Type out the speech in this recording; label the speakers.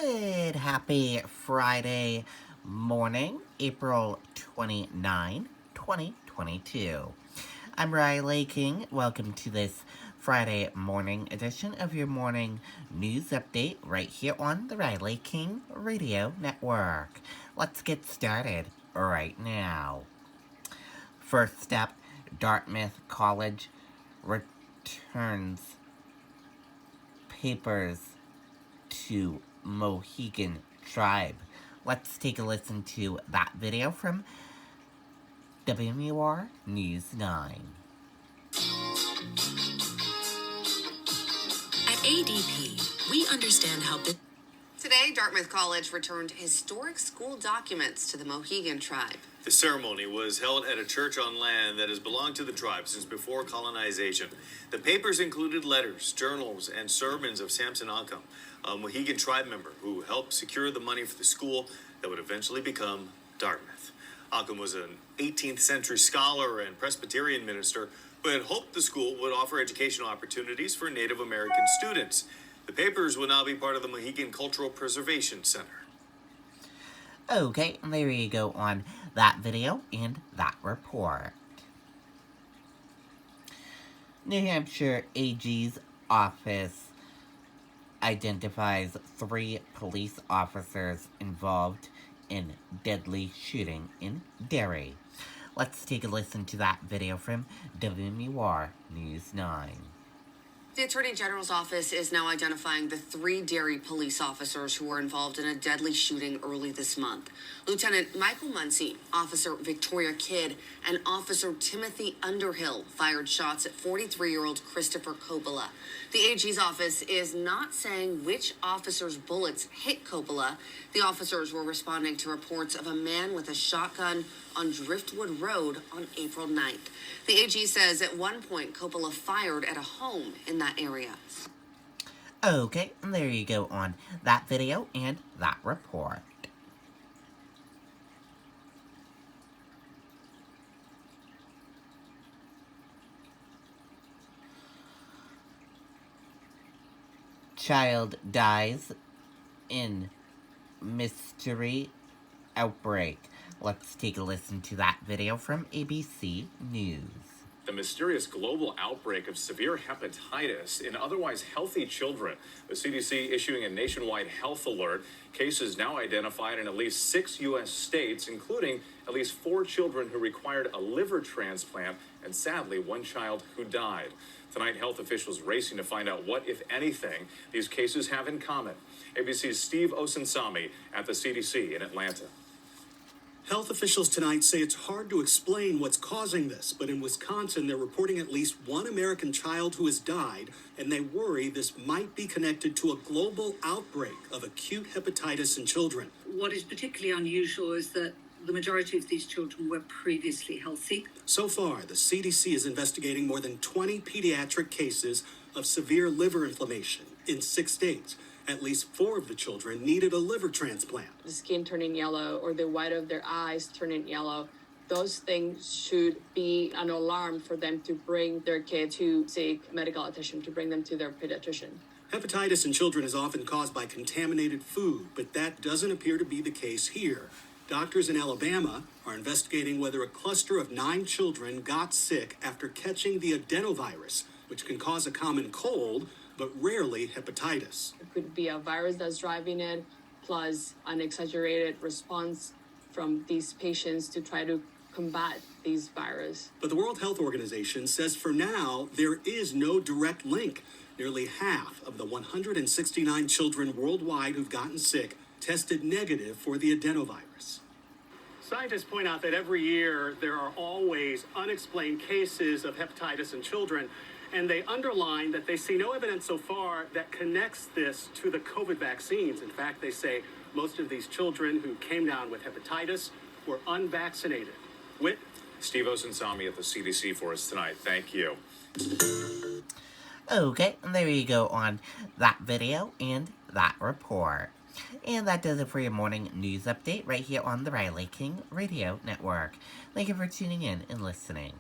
Speaker 1: Good, happy Friday morning, April 29, 2022. I'm Riley King. Welcome to this Friday morning edition of your morning news update right here on the Riley King Radio Network. Let's get started right now. First up, Dartmouth College returns papers to Mohegan Tribe. Let's take a listen to that video from WMUR News 9.
Speaker 2: At ADP, we understand how
Speaker 3: Today, Dartmouth College returned historic school documents to the Mohegan Tribe.
Speaker 4: The ceremony was held at a church on land that has belonged to the tribe since before colonization. The papers included letters, journals, and sermons of Samson Occam, a Mohegan tribe member who helped secure the money for the school that would eventually become Dartmouth. Occam was an 18th century scholar and Presbyterian minister who had hoped the school would offer educational opportunities for Native American students. The papers will now be part of the Mohegan Cultural Preservation Center.
Speaker 1: Okay, there you go on that video and that report. New Hampshire AG's office identifies 3 police officers involved in deadly shooting in Derry. Let's take a listen to that video from WMUR News 9.
Speaker 3: The Attorney General's office is now identifying the 3 Derry police officers who were involved in a deadly shooting early this month. Lieutenant Michael Muncie, Officer Victoria Kidd, and Officer Timothy Underhill fired shots at 43-year-old Christopher Coppola. The AG's office is not saying which officer's bullets hit Coppola. The officers were responding to reports of a man with a shotgun on Driftwood Road on April 9th. The AG says at one point Coppola fired at a home in that area.
Speaker 1: Okay, there you go on that video and that report. Child dies in mystery outbreak. Let's take a listen to that video from ABC News.
Speaker 5: The mysterious global outbreak of severe hepatitis in otherwise healthy children. The CDC issuing a nationwide health alert. Cases now identified in at least 6 U.S. states, including at least 4 children who required a liver transplant and, sadly, 1 child who died. Tonight, health officials racing to find out what, if anything, these cases have in common. ABC's Steve Osunsami at the CDC in Atlanta.
Speaker 6: Health officials tonight say it's hard to explain what's causing this, but in Wisconsin, they're reporting at least 1 American child who has died, and they worry this might be connected to a global outbreak of acute hepatitis in children.
Speaker 7: What is particularly unusual is that the majority of these children were previously healthy.
Speaker 6: So far, the CDC is investigating more than 20 pediatric cases of severe liver inflammation in 6 states. At least 4 of the children needed a liver transplant.
Speaker 8: The skin turning yellow or the white of their eyes turning yellow, those things should be an alarm for them to bring their kid to seek medical attention, to bring them to their pediatrician.
Speaker 6: Hepatitis in children is often caused by contaminated food, but that doesn't appear to be the case here. Doctors in Alabama are investigating whether a cluster of 9 children got sick after catching the adenovirus, which can cause a common cold, but rarely hepatitis.
Speaker 8: It could be a virus that's driving it, plus an exaggerated response from these patients to try to combat these viruses.
Speaker 6: But the World Health Organization says for now, there is no direct link. Nearly half of the 169 children worldwide who've gotten sick tested negative for the adenovirus.
Speaker 9: Scientists point out that every year there are always unexplained cases of hepatitis in children, and they underline that they see no evidence so far that connects this to the COVID vaccines. In fact, they say most of these children who came down with hepatitis were unvaccinated. Whit?
Speaker 5: Steve Osunsami at the CDC for us tonight. Thank you.
Speaker 1: Okay, there you go on that video and that report. And that does it for your morning news update right here on the Riley King Radio Network. Thank you for tuning in and listening.